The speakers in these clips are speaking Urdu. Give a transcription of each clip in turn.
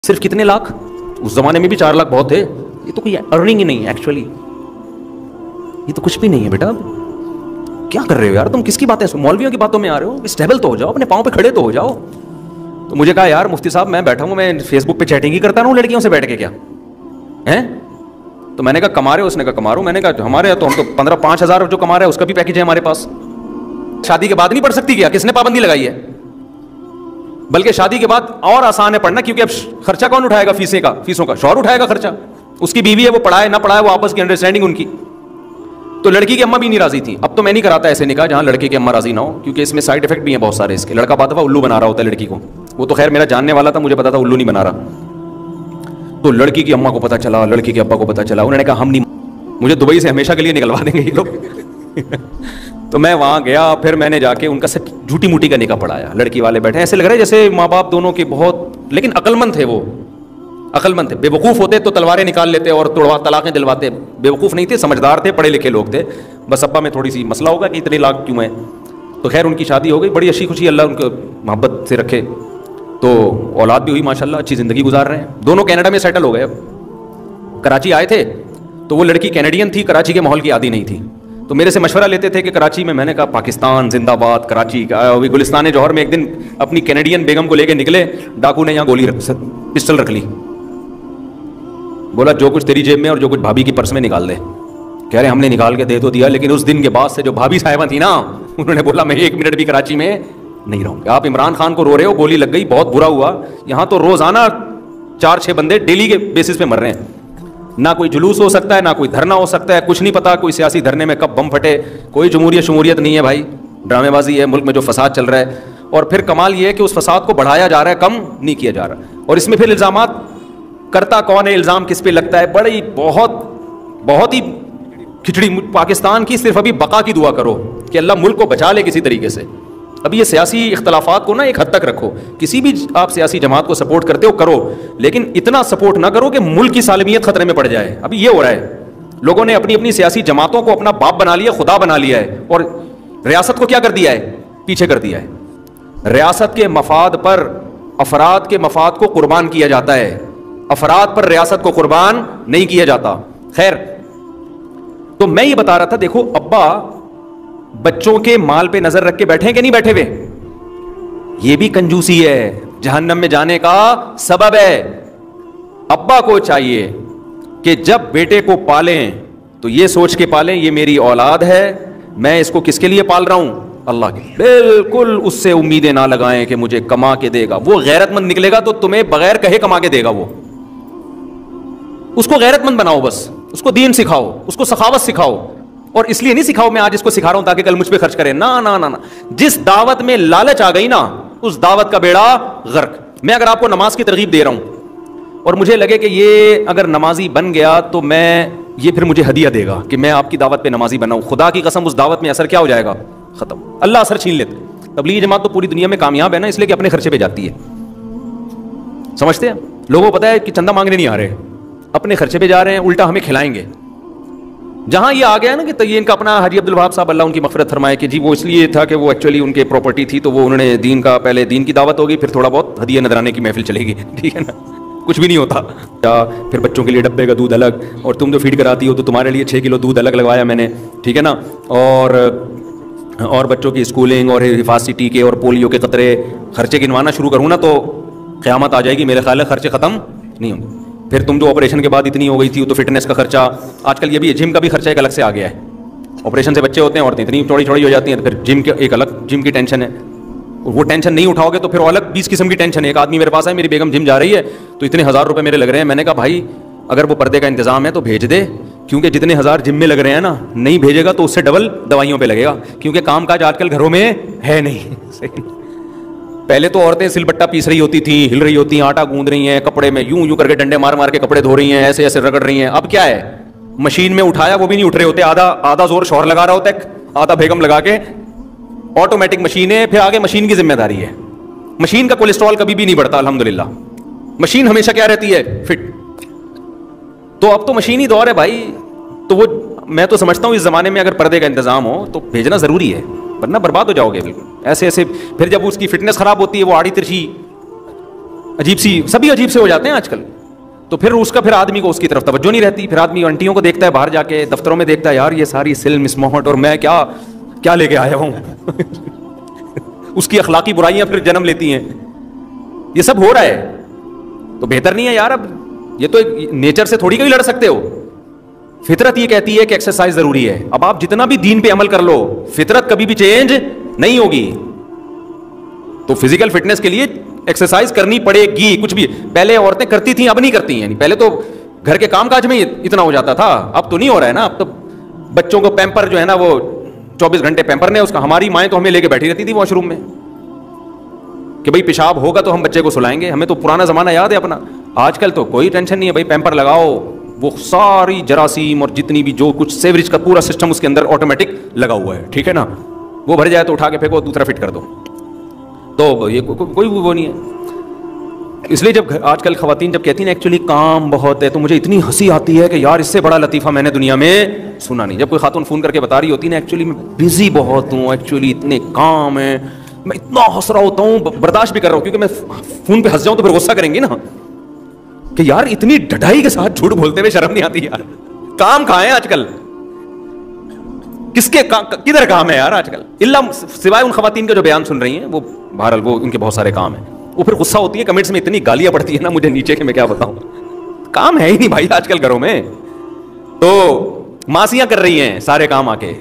صرف کتنے لاکھ؟ اس زمانے میں بھی 4 لاکھ بہت تھے. یہ تو کوئی ارننگ ہی نہیں ہے ایکچولی, یہ تو کچھ بھی نہیں ہے بیٹا. کیا کر رہے ہو یار تم؟ کس کی باتیں؟ مولویوں کی باتوں میں آ رہے ہو؟ اسٹیبل تو ہو جاؤ, اپنے پاؤں پہ کھڑے تو ہو جاؤ. تو مجھے کہا یار مفتی صاحب میں بیٹھا ہوں, میں فیس بک پہ چیٹنگ ہی کرتا رہوں لڑکیوں سے بیٹھ کے, کیا ہیں؟ تو میں نے کہا کما رہے ہو؟ اس نے کہا کما رہا ہوں. میں نے کہا ہمارے تو ہم تو 15-5 ہزار جو کما رہے ہیں اس کا بھی پیکیج ہے ہمارے پاس. شادی کے بعد نہیں پڑھ سکتی کیا؟ کس نے پابندی لگائی ہے؟ بلکہ شادی کے بعد اور آسان ہے پڑھنا, کیونکہ اب خرچہ کون اٹھائے گا؟ فیسوں کا شوہر اٹھائے گا خرچہ. اس کی بیوی ہے, وہ پڑھائے نہ پڑھائے, وہ آپس کی انڈرسٹینڈنگ ان کی. تو لڑکی کی اماں بھی نہیں راضی تھی. اب تو میں نہیں کراتا ایسے نکاح جہاں لڑکے کی اماں راضی نہ ہو, کیونکہ اس میں سائڈ افیکٹ بھی ہیں بہت سارے اس کے. لڑکا بات الو بنا رہا ہوتا ہے لڑکی کو. وہ تو خیر میرا جاننے والا تھا, مجھے پتا تھا الو نہیں بنا رہا. تو لڑکی کی اماں کو پتا چلا, لڑکی کے ابا کو پتا چلا, انہوں نے کہا ہم نہیں, مجھے دبئی سے ہمیشہ کے لیے نکلوا دیں گے یہ لوگ. تو میں وہاں گیا, پھر میں نے جا کے ان کا سب جھوٹی موٹی کا نکاح پڑھایا. لڑکی والے بیٹھے ایسے لگ رہے جیسے ماں باپ دونوں کے بہت, لیکن عقل مند تھے. وہ عقل مند تھے. بے وقوف ہوتے تو تلواریں نکال لیتے اور طلاقیں دلواتے. بے وقوف نہیں تھے, سمجھدار تھے, پڑھے لکھے لوگ تھے. بس ابا میں تھوڑی سی مسئلہ ہوگا کہ اتنے لاکھ کیوں ہیں. تو خیر ان کی شادی ہو گئی, بڑی اچھی خوشی, اللہ ان کو محبت سے رکھے. تو اولاد بھی ہوئی ماشاءاللہ, اچھی زندگی گزار رہے ہیں. دونوں کینیڈا میں سیٹل ہو گئے. اب کراچی آئے تھے تو وہ لڑکی کینیڈین تھی, کراچی کے ماحول کی عادی نہیں تھی. تو میرے سے مشورہ لیتے تھے کہ کراچی میں نے کہا پاکستان زندہ باد, کراچی کا. گلستان جوہر میں ایک دن اپنی کینیڈین بیگم کو لے کے نکلے, ڈاکو نے یہاں پسٹل رکھ لی. بولا جو کچھ تیری جیب میں اور جو کچھ بھابھی کی پرس میں نکال دے. کہہ رہے ہم نے نکال کے دے تو دیا, لیکن اس دن کے بعد سے جو بھابھی صاحبہ تھی نا, انہوں نے بولا میں 1 منٹ بھی کراچی میں نہیں رہوں گا. آپ عمران خان کو رو رہے ہو, گولی لگ گئی, بہت برا ہوا. یہاں تو روزانہ 4-6 بندے ڈیلی کے بیسس پہ مر رہے ہیں. نہ کوئی جلوس ہو سکتا ہے, نہ کوئی دھرنا ہو سکتا ہے, کچھ نہیں پتا کوئی سیاسی دھرنے میں کب بم پھٹے. کوئی جمہوریت نہیں ہے بھائی, ڈرامے بازی ہے. ملک میں جو فساد چل رہا ہے, اور پھر کمال یہ ہے کہ اس فساد کو بڑھایا جا رہا ہے, کم نہیں کیا جا رہا. اور اس میں پھر الزامات کرتا کون ہے, الزام کس پہ لگتا ہے, بڑی بہت ہی کھچڑی. پاکستان کی صرف ابھی بقا کی دعا کرو کہ اللہ ملک کو بچا لے کسی طریقے سے. ابھی یہ سیاسی اختلافات کو نا ایک حد تک رکھو. کسی بھی آپ سیاسی جماعت کو سپورٹ کرتے ہو کرو, لیکن اتنا سپورٹ نہ کرو کہ ملک کی سالمیت خطرے میں پڑ جائے. ابھی یہ ہو رہا ہے, لوگوں نے اپنی سیاسی جماعتوں کو اپنا باپ بنا لیا, خدا بنا لیا ہے, اور ریاست کو کیا کر دیا ہے؟ پیچھے کر دیا ہے. ریاست کے مفاد پر افراد کے مفاد کو قربان کیا جاتا ہے, افراد پر ریاست کو قربان نہیں کیا جاتا. خیر, تو میں یہ بتا رہا تھا, دیکھو ابا بچوں کے مال پہ نظر رکھ کے بیٹھے ہیں کہ نہیں بیٹھے ہوئے؟ یہ بھی کنجوسی ہے, جہنم میں جانے کا سبب ہے. ابا کو چاہیے کہ جب بیٹے کو پالیں تو یہ سوچ کے پالیں یہ میری اولاد ہے, میں اس کو کس کے لیے پال رہا ہوں؟ اللہ کے. بالکل اس سے امیدیں نہ لگائیں کہ مجھے کما کے دے گا. وہ غیرت مند نکلے گا تو تمہیں بغیر کہے کما کے دے گا. وہ اس کو غیرت مند بناؤ, بس اس کو دین سکھاؤ, اس کو سخاوت سکھاؤ. اور اس لیے نہیں سکھاؤ میں آج اس کو سکھا رہا ہوں تاکہ کل مجھ پہ خرچ کرے. نہ, جس دعوت میں لالچ آ گئی نا, اس دعوت کا بیڑا غرق. میں اگر آپ کو نماز کی ترغیب دے رہا ہوں اور مجھے لگے کہ یہ اگر نمازی بن گیا تو یہ پھر مجھے ہدیہ دے گا کہ میں آپ کی دعوت پہ نمازی بناؤں, خدا کی قسم اس دعوت میں اثر کیا ہو جائے گا؟ ختم. اللہ اثر چھین لیتے. تبلیغی جماعت تو پوری دنیا میں کامیاب ہے نا, اس لیے کہ اپنے خرچے پہ جاتی ہے. سمجھتے ہیں لوگوں کو پتا ہے کہ چندہ مانگنے نہیں آ رہے, اپنے خرچے پہ جا رہے ہیں, الٹا ہمیں کھلائیں گے. جہاں یہ آ گیا نا کہ یہ ان کا اپنا حاجی عبدالوہاب صاحب اللہ ان کی مغفرت فرمائے کہ جی وہ اس لیے تھا کہ وہ ایکچولی ان کے پراپرٹی تھی, تو وہ انہوں نے دین کا, پہلے دین کی دعوت ہوگی, پھر تھوڑا بہت ہدیہ نذرانے کی محفل چلے گی, ٹھیک ہے نا, کچھ بھی نہیں ہوتا. پھر بچوں کے لیے ڈبے کا دودھ الگ, اور تم جو فیڈ کراتی ہو تو تمہارے لیے 6 کلو دودھ الگ لگوایا میں نے, ٹھیک ہے نا. اور بچوں کی اسکولنگ اور حفاظتی ٹیکے اور پولیو کے قطرے, خرچے گنوانا شروع کروں نا تو قیامت آ جائے گی. میرے خیال ہے خرچے ختم نہیں ہوں گے. پھر تم جو آپریشن کے بعد اتنی ہو گئی تھی تو فٹنس کا خرچہ, آج کل یہ بھی جم کا بھی خرچہ ایک الگ سے آ گیا ہے. آپریشن سے بچے ہوتے ہیں, عورتیں اتنی چوڑی ہو جاتی ہیں, تو پھر جم کے ایک الگ جم کی ٹینشن ہے. وہ ٹینشن نہیں اٹھاؤ گے تو پھر الگ 20 قسم کی ٹینشن ہے. ایک آدمی میرے پاس ہے, میری بیگم جم جا رہی ہے تو اتنے 1000 روپے میرے لگ رہے ہیں. میں نے کہا بھائی اگر وہ پردے کا انتظام ہے تو بھیج دے, کیونکہ جتنے 1000 جم میں لگ رہے ہیں نا, نہیں بھیجے گا تو اس سے ڈبل دوائیوں پہ لگے گا, کیونکہ کام کاج آج کل گھروں میں ہے نہیں. پہلے تو عورتیں سل بٹا پیس رہی ہوتی تھیں, ہل رہی ہوتی ہیں, آٹا گوندھ رہی ہیں, کپڑے میں یوں کر کے ڈنڈے مار کے کپڑے دھو رہی ہیں, ایسے رگڑ رہی ہیں. اب کیا ہے, مشین میں اٹھایا وہ بھی نہیں اٹھ رہے ہوتے, آدھا زور شوہر لگا رہا ہوتا ہے, آدھا بیگم لگا کے. آٹومیٹک مشین ہے, پھر آگے مشین کی ذمہ داری ہے. مشین کا کولیسٹرول کبھی بھی نہیں بڑھتا الحمدللہ, مشین ہمیشہ کیا رہتی ہے؟ فٹ. تو اب تو مشینی دور ہے بھائی. تو وہ میں تو سمجھتا ہوں اس زمانے میں اگر پردے کا انتظام ہو تو بھیجنا ضروری ہے, ورنہ برباد ہو جاؤ گے بالکل. ایسے پھر جب اس کی فٹنس خراب ہوتی ہے, وہ آڑی ترچھی عجیب سی، سبھی عجیب سے ہو جاتے ہیں آج کل. تو پھر اس کا پھر آدمی کو اس کی طرف توجہ نہیں رہتی. پھر آدمی آنٹیوں کو دیکھتا ہے باہر جا کے دفتروں میں، دیکھتا ہے یار یہ ساری سلم اسموہٹ اور میں کیا کیا لے کے آیا ہوں. اس کی اخلاقی برائیاں پھر جنم لیتی ہیں. یہ سب ہو رہا ہے تو بہتر نہیں ہے یار. اب یہ تو نیچر سے تھوڑی کبھی لڑ سکتے ہو. فطرت یہ کہتی ہے کہ ایکسرسائز ضروری ہے. اب آپ جتنا بھی دین پہ عمل کر لو، فطرت کبھی بھی چینج نہیں ہوگی. تو فزیکل فٹنس کے لیے ایکسرسائز کرنی پڑے گی. کچھ بھی پہلے عورتیں کرتی تھیں، اب نہیں کرتی ہیں. پہلے تو گھر کے کام کاج میں اتنا ہو جاتا تھا، اب تو نہیں ہو رہا ہے نا. اب تو بچوں کو پیمپر جو ہے نا وہ 24 گھنٹے پیمپر نے اس کا. ہماری مائیں تو ہمیں لے کے بیٹھی رہتی تھی واش روم میں کہ بھائی پیشاب ہوگا تو ہم بچے کو سلائیں گے. ہمیں تو پرانا زمانہ یاد ہے اپنا. آج کل تو کوئی ٹینشن نہیں ہے بھائی، پیمپر لگاؤ، وہ ساری جراثیم اور جتنی بھی جو کچھ سیوریج کا پورا سسٹم اس کے اندر آٹومیٹک لگا ہوا ہے. ٹھیک ہے نا، وہ بھر جائے تو اٹھا کے پھینکو، دوسرا فٹ کر دو. تو یہ کوئی وہ نہیں ہے. اس لیے جب آج کل خواتین جب کہتی ہیں ایکچولی کام بہت ہے، تو مجھے اتنی ہنسی آتی ہے کہ یار اس سے بڑا لطیفہ میں نے دنیا میں سنا نہیں. جب کوئی خاتون فون کر کے بتا رہی ہوتی ہے نا ایکچولی میں بزی بہت ہوں، ایکچولی اتنے کام ہیں، میں اتنا ہنس رہا ہوتا ہوں، برداشت بھی کر رہا ہوں کیونکہ میں فون پہ ہنس جاؤں تو پھر غصہ کریں گی نا کہ یار اتنی ڈھڈائی کے ساتھ جھوٹ بولتے ہوئے شرم نہیں آتی یار. کام کہاں ہے آج کل؟ کس کے کدھر کام ہے یار آج کل؟ اللہ سوائے ان خواتین کا جو بیان سن رہی ہیں، وہ بہرحال وہ ان کے بہت سارے کام ہیں. وہ پھر غصہ ہوتی ہے کمنٹس میں اتنی گالیاں پڑتی ہیں نا مجھے نیچے کہ میں کیا بتاؤں. کام ہے ہی نہیں بھائی آج کل گھروں میں. تو ماسیاں کر رہی ہیں سارے کام آ کے.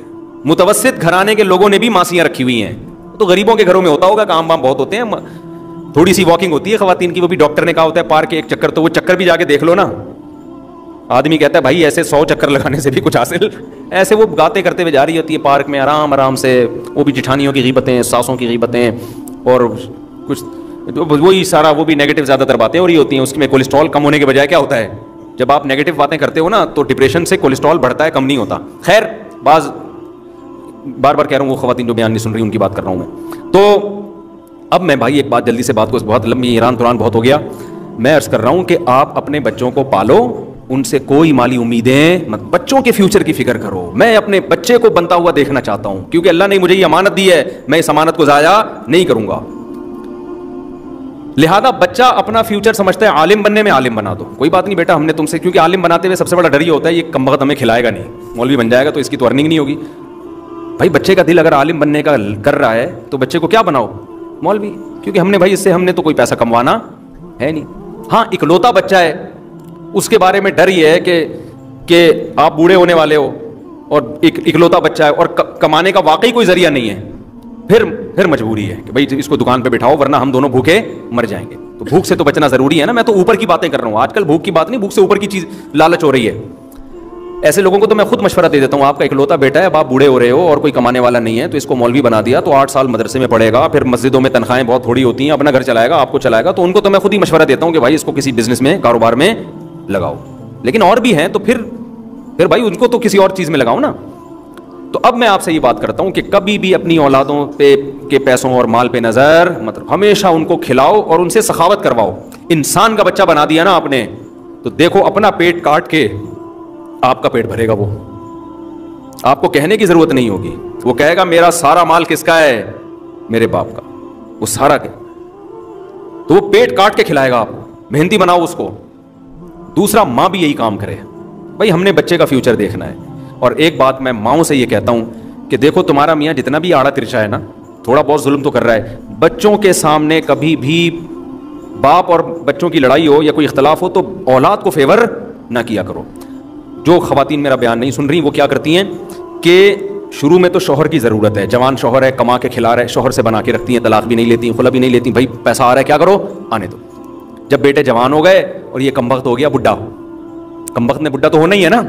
متوسط گھرانے کے لوگوں نے بھی ماسیاں رکھی ہوئی ہیں. تو غریبوں کے گھروں میں ہوتا ہوگا کام وام بہت ہوتے ہیں. تھوڑی سی واکنگ ہوتی ہے خواتین کی، وہ بھی ڈاکٹر نے کہا ہوتا ہے پارک کے ایک چکر. تو وہ چکر بھی جا کے دیکھ لو نا. آدمی کہتا ہے بھائی ایسے 100 چکر لگانے سے بھی کچھ حاصل. ایسے وہ باتیں کرتے ہوئے جا رہی ہوتی ہے پارک میں آرام آرام سے. وہ بھی جٹھانیوں کی غیبتیں، ساسوں کی غیبتیں، اور کچھ وہی سارا وہ بھی نیگیٹو زیادہ تر باتیں ہو رہی ہوتی ہیں. اس میں کولیسٹرول کم ہونے کے بجائے کیا ہوتا ہے، جب آپ نیگیٹو باتیں کرتے ہو نا تو ڈپریشن سے کولیسٹرول بڑھتا ہے، کم نہیں ہوتا. خیر بار بار کہہ رہا ہوں وہ خواتین جو بیان نہیں سن رہی ان کی بات کر رہا ہوں میں. تو اب میں بھائی ایک بات جلدی سے، بات کو بہت لمبی ایران دوران بہت ہو گیا. میں عرض کر رہا ہوں کہ آپ اپنے بچوں کو پالو، ان سے کوئی مالی امیدیں مت. بچوں کے فیوچر کی فکر کرو. میں اپنے بچے کو بنتا ہوا دیکھنا چاہتا ہوں کیونکہ اللہ نے مجھے یہ امانت دی ہے، میں اس امانت کو ضائع نہیں کروں گا. لہذا بچہ اپنا فیوچر سمجھتا ہے عالم بننے میں، عالم بنا دو. کوئی بات نہیں بیٹا، ہم نے تم سے، کیونکہ عالم بناتے ہوئے سب سے بڑا ڈر یہ ہوتا ہے یہ کم وقت ہمیں کھلائے گا نہیں، مولوی بن جائے گا تو اس کی تو ارننگ نہیں ہوگی. بھائی بچے کا دل اگر عالم بننے کا کر رہا ہے تو بچے کو کیا بناؤ، مولوی. کیونکہ ہم نے بھائی اس سے ہم نے تو کوئی پیسہ کموانا ہے نہیں. ہاں اکلوتا بچہ ہے، اس کے بارے میں ڈر یہ ہے کہ آپ بوڑھے ہونے والے ہو اور اکلوتا بچہ ہے اور کمانے کا واقعی کوئی ذریعہ نہیں ہے. پھر مجبوری ہے کہ بھائی اس کو دکان پہ بٹھاؤ ورنہ ہم دونوں بھوکے مر جائیں گے. تو بھوک سے تو بچنا ضروری ہے نا. میں تو اوپر کی باتیں کر رہا ہوں آج کل، بھوک کی بات نہیں، بھوک سے اوپر کی چیز لالچ ہو رہی ہے. ایسے لوگوں کو تو میں خود مشورہ دے دیتا ہوں، آپ کا اکلوتا بیٹا ہے، اب آپ بوڑھے ہو رہے ہو اور کوئی کمانے والا نہیں ہے تو اس کو مولوی بنا دیا تو 8 سال مدرسے میں پڑھے گا، پھر مسجدوں میں تنخواہیں بہت تھوڑی ہوتی ہیں، اپنا گھر چلائے گا، آپ کو چلائے گا. تو ان کو تو میں خود ہی مشورہ دیتا ہوں کہ بھائی اس کو کسی بزنس میں، کاروبار میں لگاؤ. لیکن اور بھی ہیں تو پھر بھائی ان کو تو کسی اور چیز میں لگاؤ نا. تو اب میں آپ سے یہ بات کرتا ہوں کہ کبھی بھی اپنی اولادوں پہ کے پیسوں اور مال پہ نظر مطلب، ہمیشہ ان کو کھلاؤ اور ان سے سخاوت کرواؤ. انسان کا بچہ بنا دیا نا آپ نے تو دیکھو اپنا پیٹ کاٹ کے آپ کا پیٹ بھرے گا. وہ آپ کو کہنے کی ضرورت نہیں ہوگی، وہ کہے گا میرا سارا مال کس کا ہے، میرے باپ کا، وہ سارا کے. تو وہ پیٹ کاٹ کے کھلائے گا آپ کو. محنتی بناؤ اس کو. دوسرا ماں بھی یہی کام کرے. بھائی ہم نے بچے کا فیوچر دیکھنا ہے. اور ایک بات میں ماؤں سے یہ کہتا ہوں کہ دیکھو تمہارا میاں جتنا بھی آڑا ترچا ہے نا، تھوڑا بہت ظلم تو کر رہا ہے، بچوں کے سامنے کبھی بھی باپ اور بچوں کی لڑائی ہو یا کوئی اختلاف ہو تو اولاد کو فیور نہ کیا کرو. جو خواتین میرا بیان نہیں سن رہی وہ کیا کرتی ہیں کہ شروع میں تو شوہر کی ضرورت ہے، جوان شوہر ہے، کما کے کھلا رہا ہے، شوہر سے بنا کے رکھتی ہیں، طلاق بھی نہیں لیتی، خلا بھی نہیں لیتی. بھائی پیسہ آ رہا ہے کیا کرو، آنے دو. جب بیٹے جوان ہو گئے اور یہ کم وقت ہو گیا بڈھا، کم وقت میں بڈھا تو ہونا ہی ہے نا.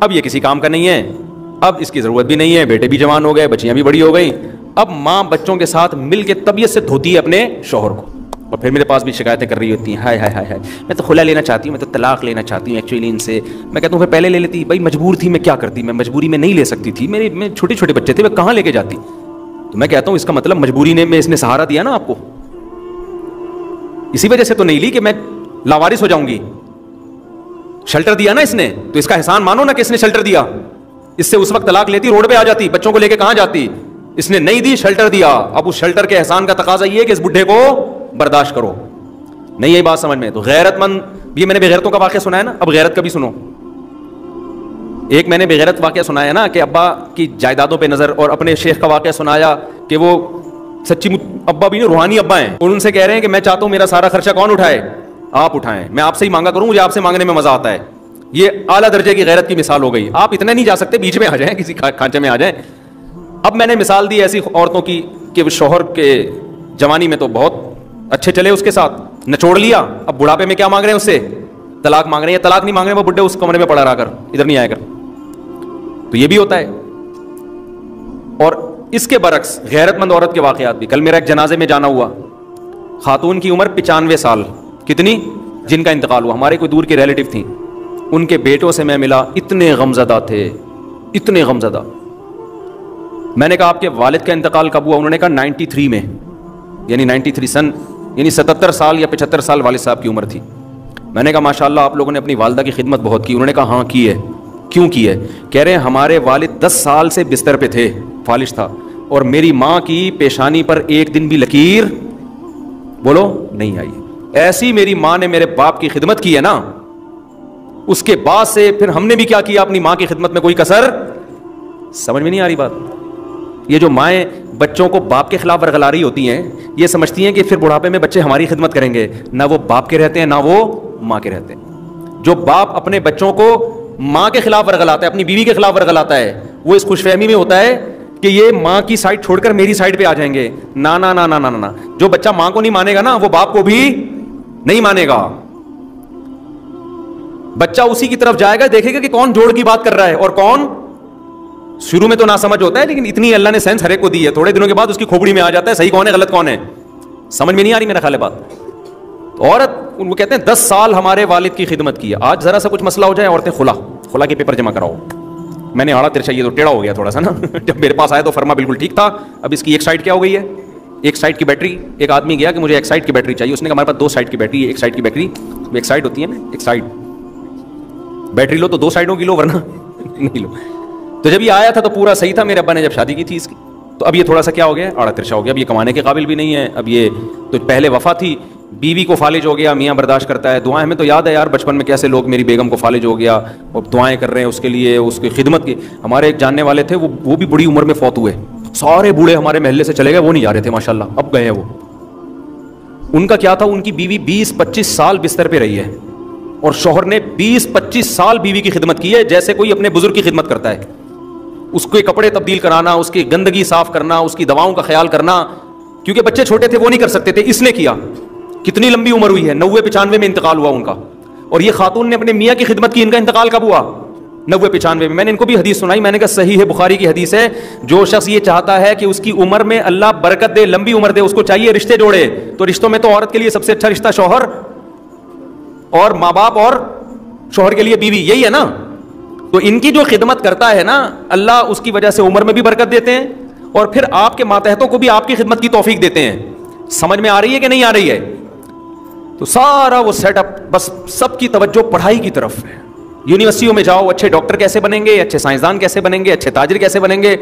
اب یہ کسی کام کا نہیں ہے، اب اس کی ضرورت بھی نہیں ہے، بیٹے بھی جوان ہو گئے، بچیاں بھی بڑی ہو گئی. اب ماں بچوں کے ساتھ مل کے طبیعت سے دھوتی ہے اپنے شوہر کو، اور پھر میرے پاس بھی شکایتیں کر رہی ہوتی ہیں، ہائے ہائے ہائے میں تو خلا لینا چاہتی ہوں، میں تو طلاق لینا چاہتی ہوں ایکچولی ان سے. میں کہتا ہوں پھر پہلے لے لیتی. بھائی مجبور تھی، میں کیا کرتی، میں مجبوری میں نہیں لے سکتی تھی، میں چھوٹے چھوٹے بچے تھے، میں کہاں لے کے جاتی. تو میں کہتا ہوں اس کا مطلب مجبوری نے میں اس نے سہارا دیا نا آپ کو، اسی وجہ سے تو نہیں لی کہ میں لاوارث ہو جاؤں گی. شیلٹر دیا نا اس نے تو اس کا احسان مانو نا کہ اس نے شیلٹر دیا. اس سے اس وقت طلاق لیتی، روڈ پہ آ جاتی، بچوں کو لے کے کہاں جاتی. اس نے نہیں دی، شیلٹر دیا. اب اس شیلٹر کے احسان کا تقاضا یہ ہے کہ اس بڈھے کو برداشت کرو. نہیں یہی بات سمجھ میں؟ تو غیرت مند, یہ میں نے بغیرتوں کا واقعہ سنا ہے نا, اب غیرت کا بھی سنو. ایک میں نے بغیرت واقعہ سنایا نا کہ ابا کی جائیدادوں پہ نظر, اور اپنے شیخ کا واقعہ سنایا کہ وہ سچی ابا بھی نہیں, روحانی ابا ہیں, اور ان سے کہہ رہے ہیں کہ میں چاہتا ہوں میرا سارا خرچہ کون اٹھائے؟ آپ اٹھائیں, میں آپ سے ہی مانگا کروں, مجھے آپ سے مانگنے میں مزہ آتا ہے. یہ اعلیٰ درجے کی غیرت کی مثال ہو گئی. آپ اتنا نہیں جا سکتے, بیچ میں آ جائیں, کسی کھانچے میں آ جائیں. اب میں نے مثال دی ایسی عورتوں کی کہ شوہر کے جوانی میں تو بہت اچھے چلے, اس کے ساتھ نچوڑ لیا, اب بڑھاپے میں کیا مانگ رہے ہیں اس سے؟ طلاق مانگ رہے ہیں. طلاق نہیں مانگ رہے ہیں, وہ بڈھے اس کمرے میں پڑا رہا کر, ادھر نہیں آیا کر. تو یہ بھی ہوتا ہے. اور اس کے برعکس غیرت مند عورت کے واقعات بھی. کل میرا ایک جنازے میں جانا ہوا, خاتون کی عمر 95 سال, کتنی, جن کا انتقال ہوا, ہمارے کوئی دور کے ریلیٹو تھیں. ان کے بیٹوں سے میں ملا, اتنے غمزدہ تھے, اتنے غمزدہ. میں نے کہا آپ کے والد کا انتقال کب ہوا؟ انہوں نے کہا 93 میں, یعنی 93 سن, یعنی 77 سال یا 75 سال والد صاحب کی عمر تھی. میں نے کہا ماشاءاللہ آپ لوگوں نے اپنی والدہ کی خدمت بہت کی. انہوں نے کہا ہاں کی ہے. کیوں کی ہے؟ کہہ رہے ہیں ہمارے والد 10 سال سے بستر پہ تھے, فالج تھا, اور میری ماں کی پیشانی پر ایک دن بھی لکیر بولو نہیں آئی. ایسی میری ماں نے میرے باپ کی خدمت کی ہے نا, اس کے بعد سے پھر ہم نے بھی کیا کیا, اپنی ماں کی خدمت میں کوئی کسر. سمجھ میں نہیں آ رہی بات؟ یہ جو مائیں بچوں کو باپ کے خلاف ورغلا رہی ہوتی ہیں, یہ سمجھتی ہیں کہ پھر بڑھاپے میں بچے ہماری خدمت کریں گے. نہ وہ باپ کے رہتے ہیں, نہ وہ ماں کے رہتے ہیں. جو باپ اپنے بچوں کو ماں کے خلاف ورغلاتا ہے, اپنی بیوی کے خلاف ورغلاتا ہے, وہ اس خوش فہمی میں ہوتا ہے کہ یہ ماں کی سائڈ چھوڑ کر میری سائڈ پہ آ جائیں گے. نا نا نا نا نا نا, جو بچہ ماں کو نہیں مانے گا نا, وہ باپ کو بھی نہیں مانے گا. بچہ اسی کی طرف جائے گا, دیکھے گا کہ کون جوڑ کی بات کر رہا ہے اور کون. شروع میں تو نہ سمجھ ہوتا ہے, لیکن اتنی اللہ نے سینس ہر ایک کو دی ہے, تھوڑے دنوں کے بعد اس کی کھوپڑی میں آ جاتا ہے صحیح کون ہے غلط کون ہے. سمجھ میں نہیں آ رہی میرا خیال ہے بات. عورت, وہ کہتے ہیں 10 سال ہمارے والد کی خدمت کی ہے. آج ذرا سا کچھ مسئلہ ہو جائے, عورتیں خلا کے پیپر جمع کراؤ. میں نے آڑا ترچا, یہ تو ٹیڑھا ہو گیا تھوڑا سا نا. جب میرے پاس آیا تو فرما بالکل ٹھیک تھا, اب اس کی ایک سائڈ کیا ہو گئی ہے, ایک سائڈ کی بیٹری. ایک آدمی گیا کہ مجھے ایک سائڈ کی بیٹری چاہیے, اس نے کہا ہمارے پاس 2 سائڈ کی بیٹری ہے. ایک سائڈ کی بیٹری, ایک سائڈ ہوتی ہے نا, ایک سائڈ بیٹری لو تو 2 سائڈوں کی لو, ورنہ نہیں لو. تو جب یہ آیا تھا تو پورا صحیح تھا, میرے ابا نے جب شادی کی تھی اس کی, تو اب یہ تھوڑا سا کیا ہو گیا, آڑا ترچا ہو گیا. اب یہ کمانے کے قابل بھی نہیں ہے. اب یہ تو پہلے وفا تھی, بیوی کو فالج ہو گیا, میاں برداشت کرتا ہے. دعائیں, ہمیں تو یاد ہے یار بچپن میں کیسے لوگ, میری بیگم کو فالج ہو گیا اور دعائیں کر رہے ہیں اس کے لیے, اس کی خدمت کی. ہمارے ایک جاننے والے تھے, وہ بھی بڑی عمر میں فوت ہوئے. سارے بوڑھے ہمارے محلے سے چلے گئے, وہ نہیں جا رہے تھے ماشاءاللہ, اب گئے ہیں وہ. ان کا کیا تھا, ان کی بیوی 20-25 سال بستر پہ رہی ہے, اور شوہر نے 20-25 سال بیوی کی خدمت کی ہے جیسے کوئی اپنے بزرگ کی خدمت کرتا ہے. اس کے کپڑے تبدیل کرانا, اس کی گندگی صاف کرنا, اس کی دواؤں کا خیال کرنا, کیونکہ بچے چھوٹے تھے وہ نہیں کر سکتے تھے, اس نے کیا. کتنی لمبی عمر ہوئی ہے, 90-95 میں انتقال ہوا ان کا. اور یہ خاتون نے اپنے میاں کی خدمت کی. ان کا انتقال کب ہوا؟ 90-95 میں. میں نے ان کو بھی حدیث سنائی, میں نے کہا صحیح ہے, بخاری کی حدیث ہے, جو شخص یہ چاہتا ہے کہ اس کی عمر میں اللہ برکت دے, لمبی عمر دے, اس کو چاہیے رشتے جوڑے. تو رشتوں میں تو عورت کے لیے سب سے اچھا رشتہ شوہر اور ماں باپ, اور شوہر کے لیے بیوی, یہی ہے نا. تو ان کی جو خدمت کرتا ہے نا, اللہ اس کی وجہ سے عمر میں بھی برکت دیتے ہیں, اور پھر آپ کے ماتحتوں کو بھی آپ کی خدمت کی توفیق دیتے ہیں. سمجھ میں آ رہی ہے کہ نہیں آ رہی ہے؟ تو سارا وہ سیٹ اپ, بس سب کی توجہ پڑھائی کی طرف ہے. یونیورسٹیوں میں جاؤ, اچھے ڈاکٹر کیسے بنیں گے, اچھے سائنسدان کیسے بنیں گے, اچھے تاجر کیسے بنیں گے,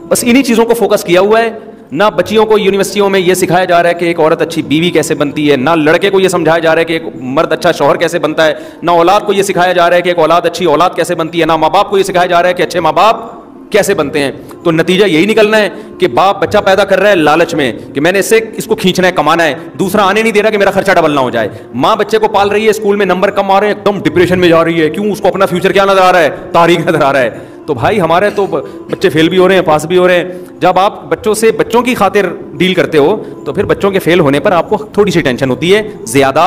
بس انہی چیزوں کو فوکس کیا ہوا ہے. نہ بچیوں کو یونیورسٹیوں میں یہ سکھایا جا رہا ہے کہ ایک عورت اچھی بیوی کیسے بنتی ہے, نہ لڑکے کو یہ سمجھایا جا رہا ہے کہ ایک مرد اچھا شوہر کیسے بنتا ہے, نہ اولاد کو یہ سکھایا جا رہا ہے کہ ایک اولاد اچھی اولاد کیسے بنتی ہے, نہ ماں باپ کو یہ سکھایا جا رہا ہے کہ اچھے ماں باپ کیسے بنتے ہیں. تو نتیجہ یہی نکلنا ہے کہ باپ بچہ پیدا کر رہا ہے لالچ میں کہ میں نے اس کو کھینچنا ہے, کمانا ہے, دوسرا آنے نہیں دے رہا کہ میرا خرچہ ڈبل نہ ہو جائے. ماں بچے کو پال رہی ہے, اسکول میں نمبر کم آ رہے ہیں, ایک دم ڈپریشن میں جا رہی ہے. کیوں؟ اس کو اپنا فیوچر کیا نظر آ رہا ہے, تاریخ نظر آ رہا ہے. تو بھائی ہمارے تو بچے فیل بھی ہو رہے ہیں, پاس بھی ہو رہے ہیں. جب آپ بچوں کی خاطر ڈیل کرتے ہو تو پھر بچوں کے فیل ہونے پر آپ کو تھوڑی سی ٹینشن ہوتی ہے, زیادہ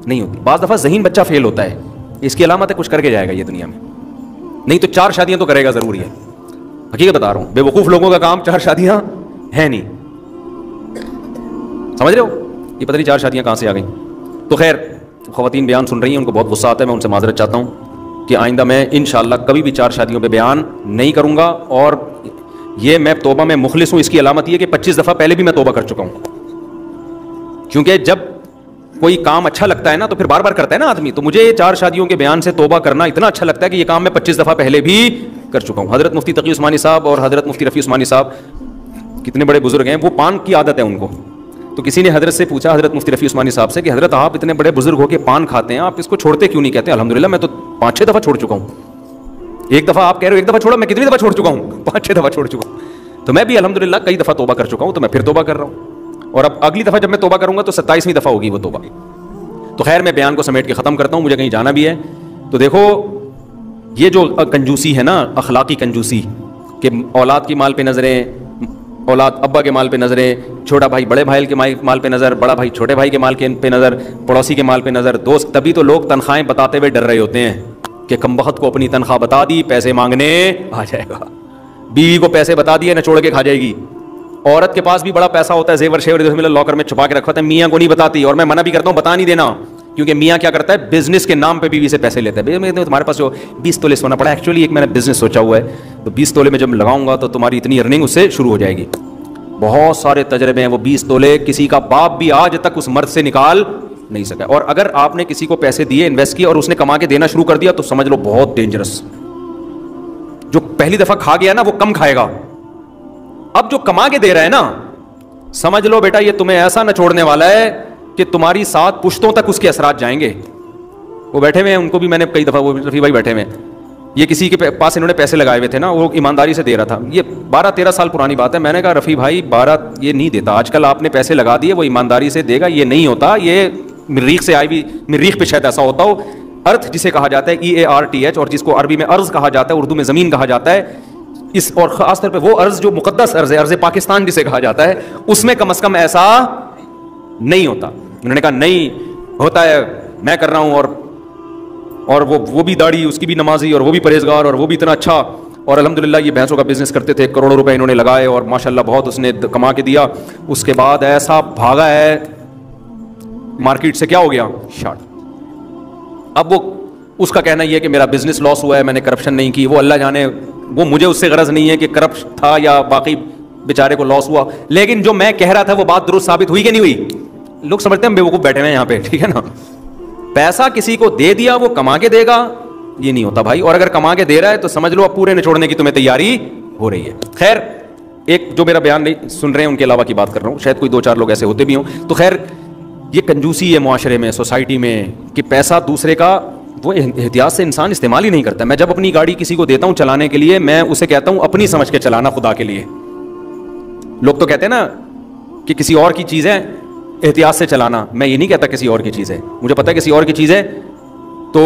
نہیں ہوتی. بعض دفعہ ذہین بچہ فیل ہوتا ہے, اس کی علامت ہے کچھ کر کے جائے گا یہ دنیا میں, نہیں تو 4 شادیاں تو کرے گا ضروری ہے. حقیقت بتا رہا ہوں, بے وقوف لوگوں کا کام 4 شادیاں ہیں نہیں. سمجھ رہے ہو, یہ پتہ نہیں 4 شادیاں کہاں سے آ گئیں. تو خیر, خواتین بیان سن رہی ہیں, ان کو بہت غصہ آتا ہے, میں ان سے معذرت چاہتا ہوں کہ آئندہ میں انشاءاللہ کبھی بھی 4 شادیوں پہ بیان نہیں کروں گا. اور یہ میں توبہ میں مخلص ہوں, اس کی علامت یہ کہ 25 دفعہ پہلے بھی میں توبہ کر چکا ہوں. کیونکہ جب کوئی کام اچھا لگتا ہے نا تو پھر بار بار کرتا ہے نا آدمی. تو مجھے 4 شادیوں کے بیان سے توبہ کرنا اتنا اچھا لگتا ہے کہ یہ کام میں 25 دفعہ پہلے بھی کر چکا ہوں. حضرت مفتی تقی عثمانی صاحب اور حضرت مفتی رفیع عثمانی صاحب کتنے بڑے بزرگ ہیں, وہ پان کی عادت ہے ان کو, تو کسی نے حضرت سے پوچھا, حضرت مفتی رفیع عثمانی صاحب سے, کہ حضرت آپ اتنے بڑے بزرگ ہو کے پان کھاتے ہیں, آپ اس کو چھوڑتے کیوں نہیں؟ کہتے ہیں الحمدللہ میں تو 5-6 دفعہ چھوڑ چکا ہوں. ایک دفعہ آپ کہہ رہے ہو ایک دفعہ چھوڑا, میں کتنی دفعہ چھوڑ چکا ہوں؟ 5-6 دفعہ چھوڑ چکا ہوں. تو میں بھی الحمدللہ کئی دفعہ توبہ کر چکا ہوں, تو میں پھر توبہ کر رہا ہوں, اور اب اگلی دفعہ جب میں توبہ کروں گا تو 27ویں دفعہ ہوگی وہ توبہ. تو خیر میں بیان کو سمیٹ کے ختم کرتا ہوں, مجھے کہیں جانا بھی ہے. تو دیکھو یہ جو کنجوسی ہے نا, اخلاقی کنجوسی, کہ اولاد کی مال پہ نظریں, اولاد ابا کے مال پہ نظریں, چھوٹا بھائی بڑے بھائی کے مال پہ نظر, بڑا بھائی چھوٹے بھائی کے مال پہ نظر, پڑوسی کے مال پہ نظر, دوست. تبھی تو لوگ تنخواہیں بتاتے ہوئے ڈر رہے ہوتے ہیں کہ کمبخت کو اپنی تنخواہ بتا دی, پیسے مانگنے آ جائے گا. بیوی کو پیسے بتا دیے, نہ چھوڑ کے کھا جائے گی. عورت کے پاس بھی بڑا پیسہ ہوتا ہے, زیور شیور لاکر میں چھپا کے رکھا ہوتا ہے, میاں کو نہیں بتاتی. اور میں منع بھی کرتا ہوں, بتا نہیں دینا, کیونکہ میاں کیا کرتا ہے, بزنس کے نام پہ بیوی سے پیسے لیتا ہے. تمہارے پاس جو 20 تولے سونا پڑا ہے, ایکچولی ایک میں نے بزنس سوچا ہوا ہے, تو 20 تولے میں جب لگاؤں گا تو تمہاری اتنی ارننگ اس سے شروع ہو جائے گی. بہت سارے تجربے ہیں, وہ 20 تولے کسی کا باپ بھی آج تک اس مرد سے نکال نہیں سکا. اور اگر آپ نے کسی کو پیسے دیے, انویسٹ کیے, اور اس نے کما کے دینا شروع کر دیا, تو سمجھ لو بہت ڈینجرس. جو پہلی دفعہ کھا گیا نا وہ کم کھائے گا. اب جو کما کے دے رہا ہے نا, سمجھ لو بیٹا یہ تمہیں ایسا نہ چھوڑنے والا ہے کہ تمہاری 7 پشتوں تک اس کے اثرات جائیں گے. وہ بیٹھے ہوئے ہیں, ان کو بھی میں نے کئی دفعہ, وہ رفیع بھائی بیٹھے ہوئے ہیں, یہ کسی کے پاس انہوں نے پیسے لگائے ہوئے تھے نا, وہ ایمانداری سے دے رہا تھا. یہ 12-13 سال پرانی بات ہے. میں نے کہا رفیع بھائی 12 یہ نہیں دیتا, آج کل آپ نے پیسے لگا دیے, وہ ایمانداری سے دے گا, یہ نہیں ہوتا. یہ مریخ سے آئی ہوئی, مریخ پہ شاید ایسا ہوتا ہو. ارتھ جسے کہا جاتا ہے EARTH, اور جس کو عربی میں ارض کہا جاتا ہے, اردو میں زمین کہا جاتا ہے, اس اور خاص طور پہ وہ ارض جو مقدس ارض ہے, ارض پاکستان جسے کہا جاتا ہے, اس میں کم از کم ایسا نہیں ہوتا. انہوں نے کہا نہیں ہوتا ہے, میں کر رہا ہوں, اور وہ بھی داڑھی, اس کی بھی نمازی, اور وہ بھی پرہیزگار, اور وہ بھی اتنا اچھا, اور الحمدللہ یہ بھینسوں کا بزنس کرتے تھے, کروڑوں روپے انہوں نے لگائے, اور ماشاءاللہ بہت اس نے کما کے دیا. اس کے بعد ایسا بھاگا ہے مارکیٹ سے, کیا ہو گیا, شارٹ. اب وہ اس کا کہنا یہ ہے کہ میرا بزنس لاس ہوا ہے, میں نے کرپشن نہیں کی. وہ اللہ جانے, وہ مجھے اس سے غرض نہیں ہے کہ کرپٹ تھا یا باقی بیچارے کو لاس ہوا, لیکن جو میں کہہ رہا تھا وہ بات درست ثابت ہوئی کہ نہیں ہوئی. لوگ سمجھتے ہیں بیوقوف بیٹھے ہوئے یہاں پہ, ٹھیک ہے نا. پیسہ کسی کو دے دیا, وہ کما کے دے گا, یہ نہیں ہوتا بھائی. اور اگر کما کے دے رہا ہے تو سمجھ لو اب پورے نچوڑنے کی تمہیں تیاری ہو رہی ہے. خیر, ایک جو میرا بیان نہیں سن رہے ہیں ان کے علاوہ کی بات کر رہا ہوں, شاید کوئی 2-4 لوگ ایسے ہوتے بھی ہوں. تو خیر یہ کنجوسی ہے معاشرے میں, سوسائٹی میں, کہ پیسہ دوسرے کا وہ احتیاط سے انسان استعمال ہی نہیں کرتا. میں جب اپنی گاڑی کسی کو دیتا ہوں چلانے کے لیے, میں اسے کہتا ہوں اپنی سمجھ کے چلانا خدا کے لیے. لوگ تو کہتے ہیں نا کہ کسی اور کی چیز ہے احتیاط سے چلانا, میں یہ نہیں کہتا کسی اور کی چیز ہے, مجھے پتا ہے کسی اور کی چیز ہے تو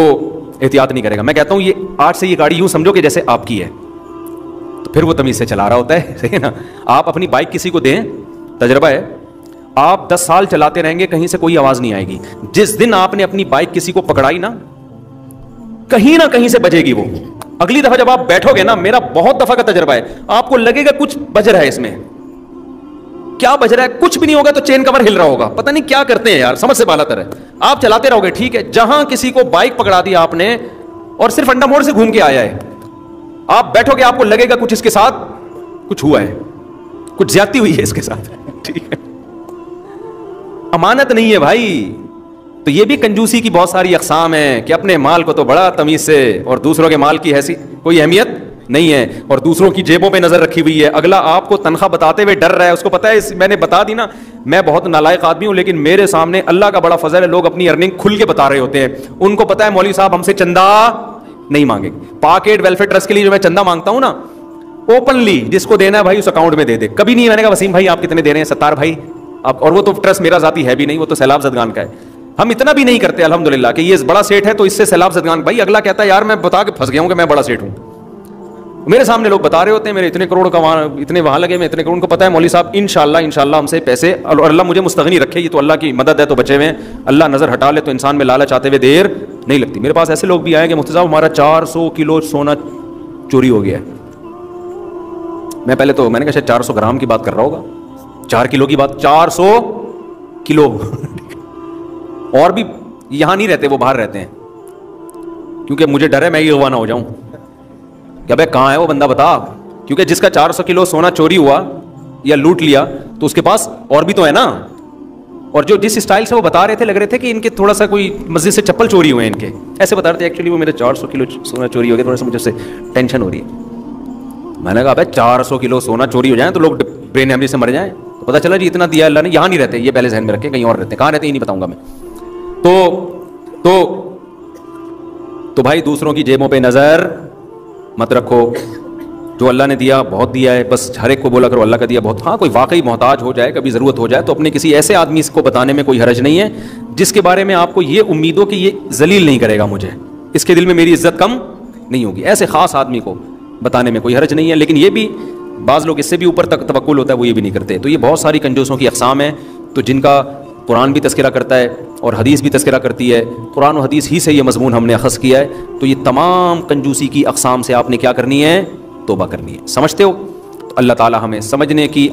احتیاط نہیں کرے گا. میں کہتا ہوں یہ آج سے یہ گاڑی یوں سمجھو کہ جیسے آپ کی ہے, تو پھر وہ تمیز سے چلا رہا ہوتا ہے, صحیح ہے نا. آپ اپنی بائک کسی کو دیں, تجربہ ہے, آپ 10 سال چلاتے رہیں گے, کہیں سے کوئی آواز نہیں آئے گی. جس دن آپ نے اپنی بائک کسی کو پکڑائی نا, کہیں نہ کہیں سے بجے گی وہ. اگلی دفعہ جب آپ بیٹھو گے نا, میرا بہت دفعہ کا تجربہ ہے, آپ کو لگے گا کچھ بج رہا ہے اس میں. کیا بج رہا ہے, کچھ بھی نہیں ہوگا, تو چین کور ہل رہا ہوگا, پتہ نہیں کیا کرتے ہیں یار, سمجھ سے بالا تر ہے. آپ چلاتے رہو گے, ٹھیک ہے. جہاں کسی کو بائک پکڑا دی آپ نے اور صرف انڈا موڑ سے گھوم کے آیا ہے, آپ بیٹھو گے, آپ کو لگے گا کچھ اس کے ساتھ کچھ ہوا ہے, کچھ زیادتی ہوئی ہے اس کے ساتھ, ٹھیک ہے. امانت نہیں ہے بھائی. تو یہ بھی کنجوسی کی بہت ساری اقسام ہیں کہ اپنے مال کو تو بڑا تمیز سے, اور دوسروں کے مال کی ایسی کوئی اہمیت نہیں ہے, اور دوسروں کی جیبوں پہ نظر رکھی ہوئی ہے. اگلا آپ کو تنخواہ بتاتے ہوئے ڈر رہا ہے, اس کو پتا ہے میں نے بتا دی نا, میں بہت نالائق آدمی ہوں, لیکن میرے سامنے اللہ کا بڑا فضل ہے, لوگ اپنی ارننگ کھل کے بتا رہے ہوتے ہیں. ان کو پتا ہے مولوی صاحب ہم سے چندہ نہیں مانگے. پاکیٹ ویلفیئر ٹرسٹ کے لیے جو میں چندہ مانگتا ہوں نا, اوپنلی جس کو دینا ہے بھائی اس اکاؤنٹ میں دے دے. کبھی نہیں میں نے کہا وسیم بھائی آپ کتنے دے رہے ہیں, ستار بھائی آپ, اور وہ تو ٹرسٹ میرا ذاتی ہے بھی نہیں, وہ تو سیلاب زدگان کا ہے. ہم اتنا بھی نہیں کرتے الحمدللہ کہ یہ بڑا سیٹ ہے تو اس سے سیلاب زدگان. بھائی اگلا کہتا ہے یار میں بتا کے پھنس گیا ہوں کہ میں بڑا سیٹ ہوں. میرے سامنے لوگ بتا رہے ہوتے ہیں میرے اتنے کروڑ کا وہاں, اتنے وہاں لگے, میں اتنے کروڑ. کو پتا ہے مولوی صاحب انشاءاللہ ہم سے پیسے, اور اللہ مجھے مستغنی رکھے, یہ تو اللہ کی مدد ہے تو بچے ہوئے ہیں, اللہ نظر ہٹا لے تو انسان میں لالچ آتے ہوئے دیر نہیں لگتی. میرے پاس ایسے لوگ بھی آئے کہ مفتی صاحب ہمارا 400 کلو سونا چوری ہو گیا ہے. میں پہلے تو میں نے کہا شاید 400 گرام کی بات کر رہا ہوگا, 4 کلو کی بات, 400 کلو. اور بھی یہاں نہیں رہتے, وہ باہر رہتے ہیں, کیونکہ مجھے ڈر ہے میں یہ ہوا نہ ہو جاؤں کہ بھائی کہاں ہے وہ بندہ بتا, کیونکہ جس کا 400 کلو سونا چوری ہوا یا لوٹ لیا تو اس کے پاس اور بھی تو ہے نا. اور جو جس اسٹائل سے وہ بتا رہے تھے, لگ رہے تھے کہ ان کے تھوڑا سا کوئی مسجد سے چپل چوری ہوئے, ان کے ایسے بتا رہے تھے. ایکچولی وہ میرے 400 کلو سونا چوری ہو گیا, تھوڑا سا مجھے اس سے ٹینشن ہو رہی ہے. میں نے کہا بھائی 400 کلو سونا چوری ہو جائیں تو لوگ برین ہیمریج سے مر جائیں, پتہ چلا جی اتنا دیا اللہ نے, یہاں نہیں رہتے یہ, پہلے ذہن میں رکھیں, کہیں اور رہتے ہیں, کہاں رہتے ہیں یہ نہیں بتاؤں گا میں. تو بھائی دوسروں کی جیبوں پہ نظر مت رکھو, جو اللہ نے دیا بہت دیا ہے, بس ہر ایک کو بولا کرو اللہ کا دیا بہت. ہاں کوئی واقعی محتاج ہو جائے, کبھی ضرورت ہو جائے, تو اپنے کسی ایسے آدمی کو بتانے میں کوئی حرج نہیں ہے جس کے بارے میں آپ کو یہ امید ہو کہ یہ ذلیل نہیں کرے گا مجھے, اس کے دل میں میری عزت کم نہیں ہوگی. ایسے خاص آدمی کو بتانے میں کوئی حرج نہیں ہے. لیکن یہ بھی بعض لوگ اس سے بھی اوپر تک توکل ہوتا ہے, وہ یہ بھی نہیں کرتے. تو یہ بہت ساری کنجوسوں کی اقسام ہیں, تو جن کا قرآن بھی تذکرہ کرتا ہے اور حدیث بھی تذکرہ کرتی ہے, قرآن و حدیث ہی سے یہ مضمون ہم نے اخذ کیا ہے. تو یہ تمام کنجوسی کی اقسام سے آپ نے کیا کرنی ہے, توبہ کرنی ہے. سمجھتے ہو؟ تو اللہ تعالی ہمیں سمجھنے کی